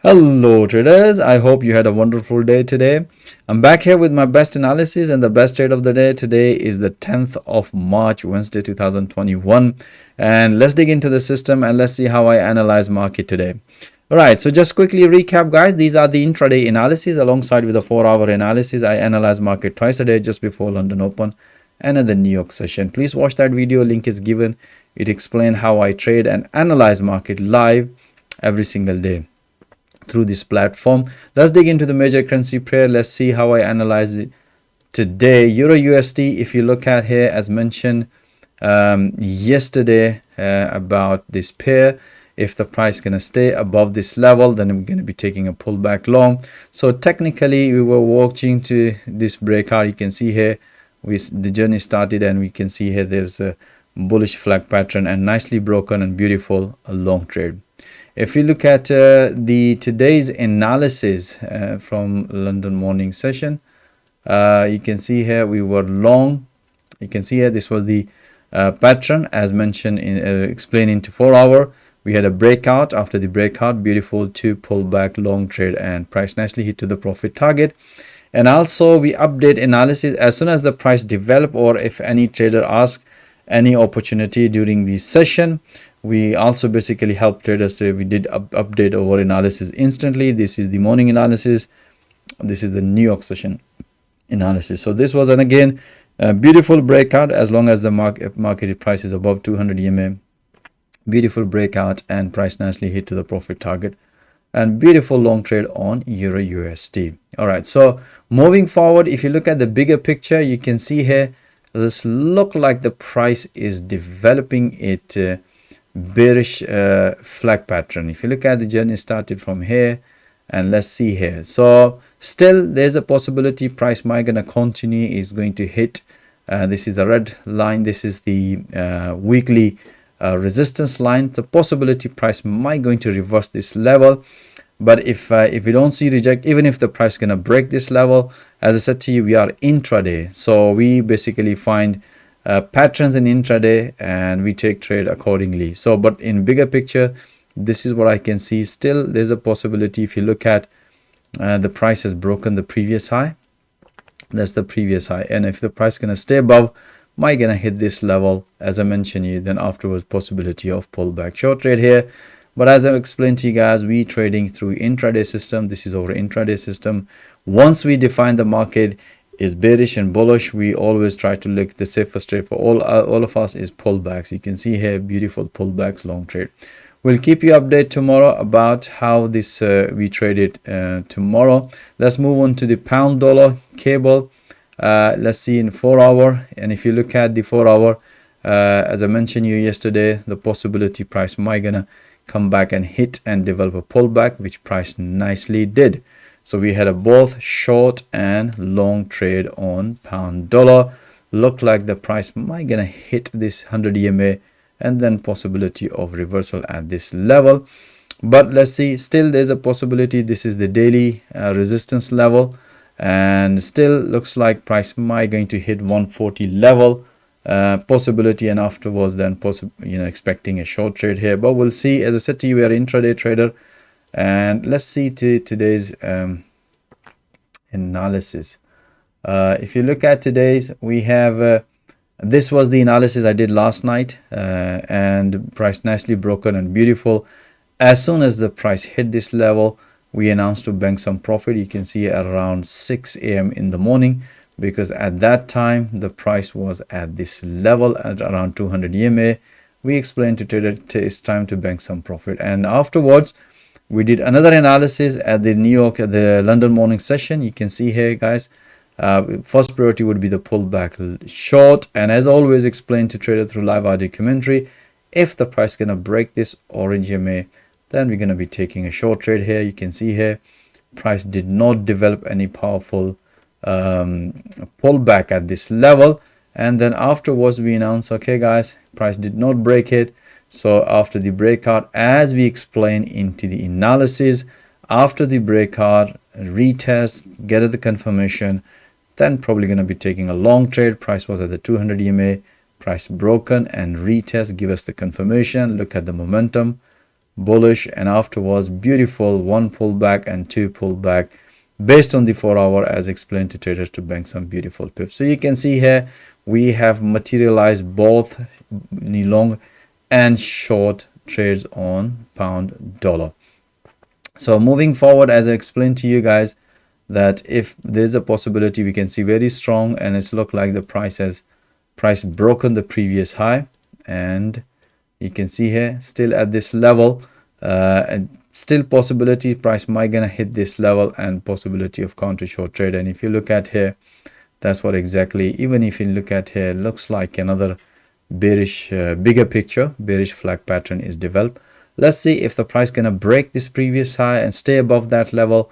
Hello traders, I hope you had a wonderful day today. I'm back here with my best analysis and the best trade of the day. Today is the 10th of March, Wednesday 2021, and let's dig into the system and let's see how I analyze market today. Alright, so just quickly recap guys, these are the intraday analysis alongside with the 4-hour analysis. I analyze market twice a day just before London Open and at the New York session. Please watch that video, link is given. It explains how I trade and analyze market live every single day through this platform. Let's dig into the major currency pair. Let's see how I analyze it today. Euro USD, if you look at here, as mentioned yesterday about this pair, if the price gonna stay above this level, then I'm gonna be taking a pullback long. So technically we were watching to this breakout. You can see here the journey started, and we can see here there's a bullish flag pattern and nicely broken and beautiful long trade. If you look at today's analysis from London morning session, you can see here we were long. You can see here this was the pattern as mentioned in explained into 4-hour. We had a breakout. After the breakout, beautiful to pull back long trade, and price nicely hit to the profit target. And also we update analysis as soon as the price develop, or if any trader asks any opportunity during the session. We also basically help traders. We did update our analysis instantly. This is the morning analysis. This is the New York session analysis. So this was, and again, a beautiful breakout as long as the market price is above 200 EMA. Beautiful breakout, and price nicely hit to the profit target, and beautiful long trade on Euro USD. All right, so moving forward, if you look at the bigger picture, you can see here this look like the price is developing it bearish flag pattern. If you look at the journey started from here, and let's see here, so still there's a possibility price might gonna continue, is going to hit this is the red line, this is the weekly resistance line. The possibility price might going to reverse this level, but if we don't see reject, even if the price gonna break this level, as I said to you, we are intraday, so we basically find patterns in intraday and we take trade accordingly. So but in bigger picture, this is what I can see. Still there's a possibility. If you look at the price has broken the previous high, that's the previous high, and if the price gonna stay above, might gonna hit this level as I mentioned you, then afterwards possibility of pullback short trade here. But as I explained to you guys, we trading through intraday system. This is our intraday system. Once we define the market is bearish and bullish, we always try to look the safest trade for all of us is pullbacks. You can see here beautiful pullbacks long trade. We'll keep you updated tomorrow about how this we traded tomorrow. Let's move on to the pound dollar cable. Let's see in 4-hour, and if you look at the 4-hour, as I mentioned you yesterday, the possibility price might gonna come back and hit and develop a pullback, which price nicely did. So we had a both short and long trade on pound dollar. Looked like the price might gonna hit this 100 EMA, and then possibility of reversal at this level. But let's see, still there's a possibility. This is the daily resistance level, and still looks like price might going to hit 140 level possibility, and afterwards then expecting a short trade here. But we'll see. As I said to you, we are intraday trader. And let's see today's analysis. If you look at today's, we have this was the analysis I did last night, and price nicely broken and beautiful. As soon as the price hit this level, we announced to bank some profit. You can see around 6 a.m. in the morning, because at that time the price was at this level at around 200 EMA. We explained to trader it's time to bank some profit, and afterwards we did another analysis at the the London morning session. You can see here guys, first priority would be the pullback short, and as always explained to trader through live audio commentary, if the price gonna break this orange EMA, then we're gonna be taking a short trade here. You can see here price did not develop any powerful pullback at this level, and then afterwards we announced, okay guys, price did not break it. So after the breakout, as we explained into the analysis, after the breakout, retest, get the confirmation, then probably going to be taking a long trade. Price was at the 200 EMA, price broken and retest, give us the confirmation. Look at the momentum, bullish, and afterwards beautiful one pullback and two pullback based on the 4-hour, as explained to traders to bank some beautiful pips. So you can see here we have materialized both long and short trades on pound dollar. So moving forward, as I explained to you guys, that if there's a possibility, we can see very strong, and it's looked like the price broken the previous high, and you can see here still at this level, and still possibility price might gonna hit this level, and possibility of counter short trade. And if you look at here, that's what exactly, even if you look at here, looks like another bearish bigger picture, bearish flag pattern is developed. Let's see if the price gonna break this previous high and stay above that level,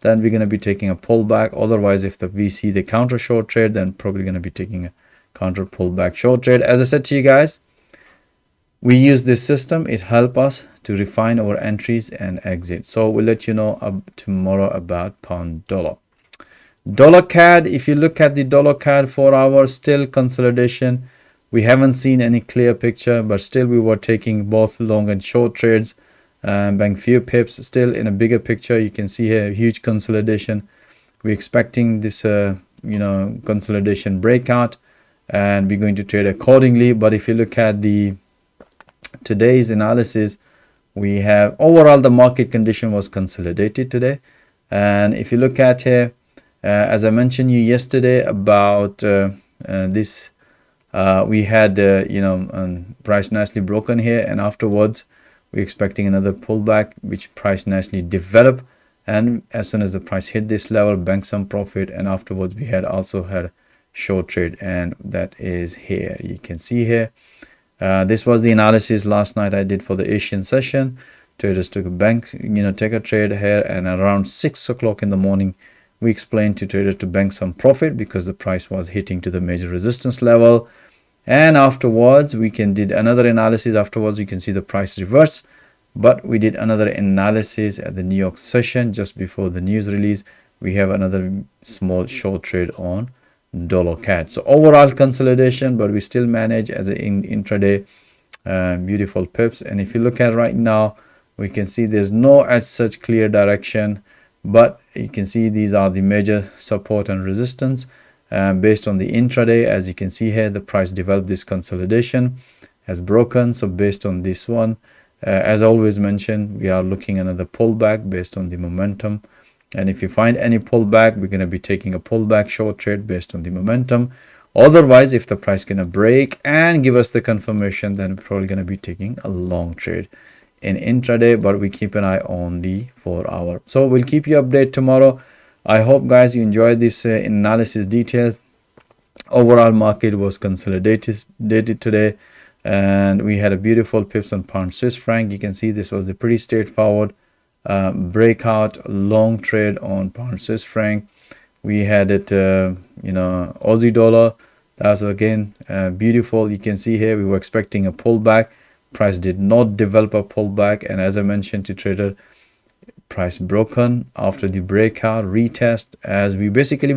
then we're going to be taking a pullback. Otherwise, if we see the counter short trade, then probably going to be taking a counter pullback short trade. As I said to you guys, we use this system. It helps us to refine our entries and exit. So we'll let you know tomorrow about pound dollar. Dollar CAD, if you look at the dollar CAD 4-hour, still consolidation. We haven't seen any clear picture, but still we were taking both long and short trades. Bank few pips. Still in a bigger picture, you can see here huge consolidation. We're expecting this consolidation breakout, and we're going to trade accordingly. But if you look at the today's analysis, we have overall the market condition was consolidated today. And if you look at here, as I mentioned you yesterday about this, we had price nicely broken here, and afterwards we're expecting another pullback, which price nicely developed, and as soon as the price hit this level, bank some profit, and afterwards we also had short trade, and that is here. You can see here, this was the analysis last night I did for the Asian session. Traders took a bank, take a trade here, and around 6 o'clock in the morning, we explained to traders to bank some profit because the price was hitting to the major resistance level. And afterwards we did another analysis. Afterwards you can see the price reverse, but we did another analysis at the New York session just before the news release. We have another small short trade on dollar CAD. So overall consolidation, but we still manage as an intraday beautiful pips. And if you look at right now, we can see there's no as such clear direction, but you can see these are the major support and resistance. Based on the intraday, as you can see here, the price developed this consolidation, has broken. So based on this one, as I always mentioned, we are looking another pullback based on the momentum. And if you find any pullback, we're going to be taking a pullback short trade based on the momentum. Otherwise, if the price going to break and give us the confirmation, then we're probably going to be taking a long trade in intraday, but we keep an eye on the 4-hour. So we'll keep you updated tomorrow. I hope guys you enjoyed this analysis details. Overall market was consolidated today, and we had a beautiful pips on pound Swiss franc. You can see this was a pretty straightforward breakout long trade on pound Swiss franc. We had it Aussie dollar. That's again beautiful. You can see here we were expecting a pullback. Price did not develop a pullback, and as I mentioned to trader, price broken after the breakout retest. As we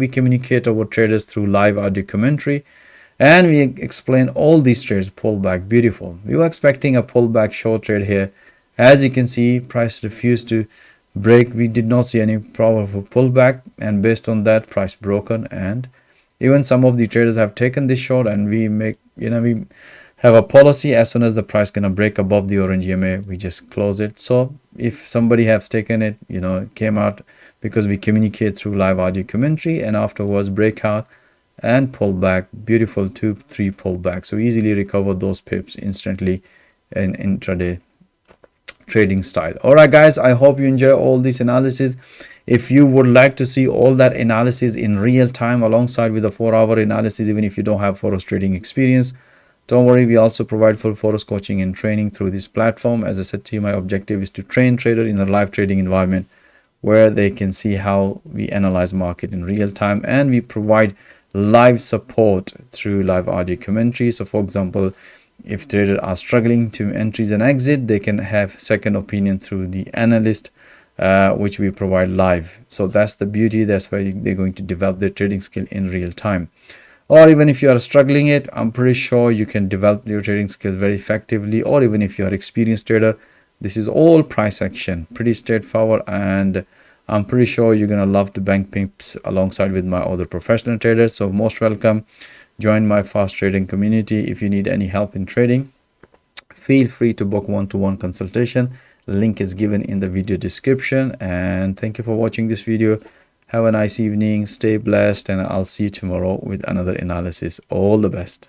communicate our traders through live audio commentary, and we explain all these trades. Pullback, beautiful. We were expecting a pullback short trade here. As you can see, price refused to break. We did not see any problem of a pullback, and based on that, price broken. And even some of the traders have taken this short, and we have a policy, as soon as the price gonna break above the orange EMA, we just close it. So if somebody has taken it, came out, because we communicate through live audio commentary, and afterwards breakout and pullback, beautiful 2-3 pullback. So easily recover those pips instantly in intraday trading style. All right guys, I hope you enjoy all this analysis. If you would like to see all that analysis in real time alongside with the 4-hour analysis, even if you don't have Forex trading experience, don't worry, we also provide full Forex coaching and training through this platform. As I said to you, my objective is to train traders in a live trading environment where they can see how we analyze market in real time, and we provide live support through live audio commentary. So for example, if traders are struggling to entries and exit, they can have second opinion through the analyst, which we provide live. So that's the beauty. That's why they're going to develop their trading skill in real time. Or even if you are struggling it, I'm pretty sure you can develop your trading skills very effectively. Or even if you are an experienced trader, This is all price action, pretty straightforward, and I'm pretty sure you're gonna love the bank pips alongside with my other professional traders. So most welcome, join my fast trading community. If you need any help in trading, feel free to book one-to-one consultation. Link is given in the video description. And thank you for watching this video. Have a nice evening, stay blessed, and I'll see you tomorrow with another analysis. All the best.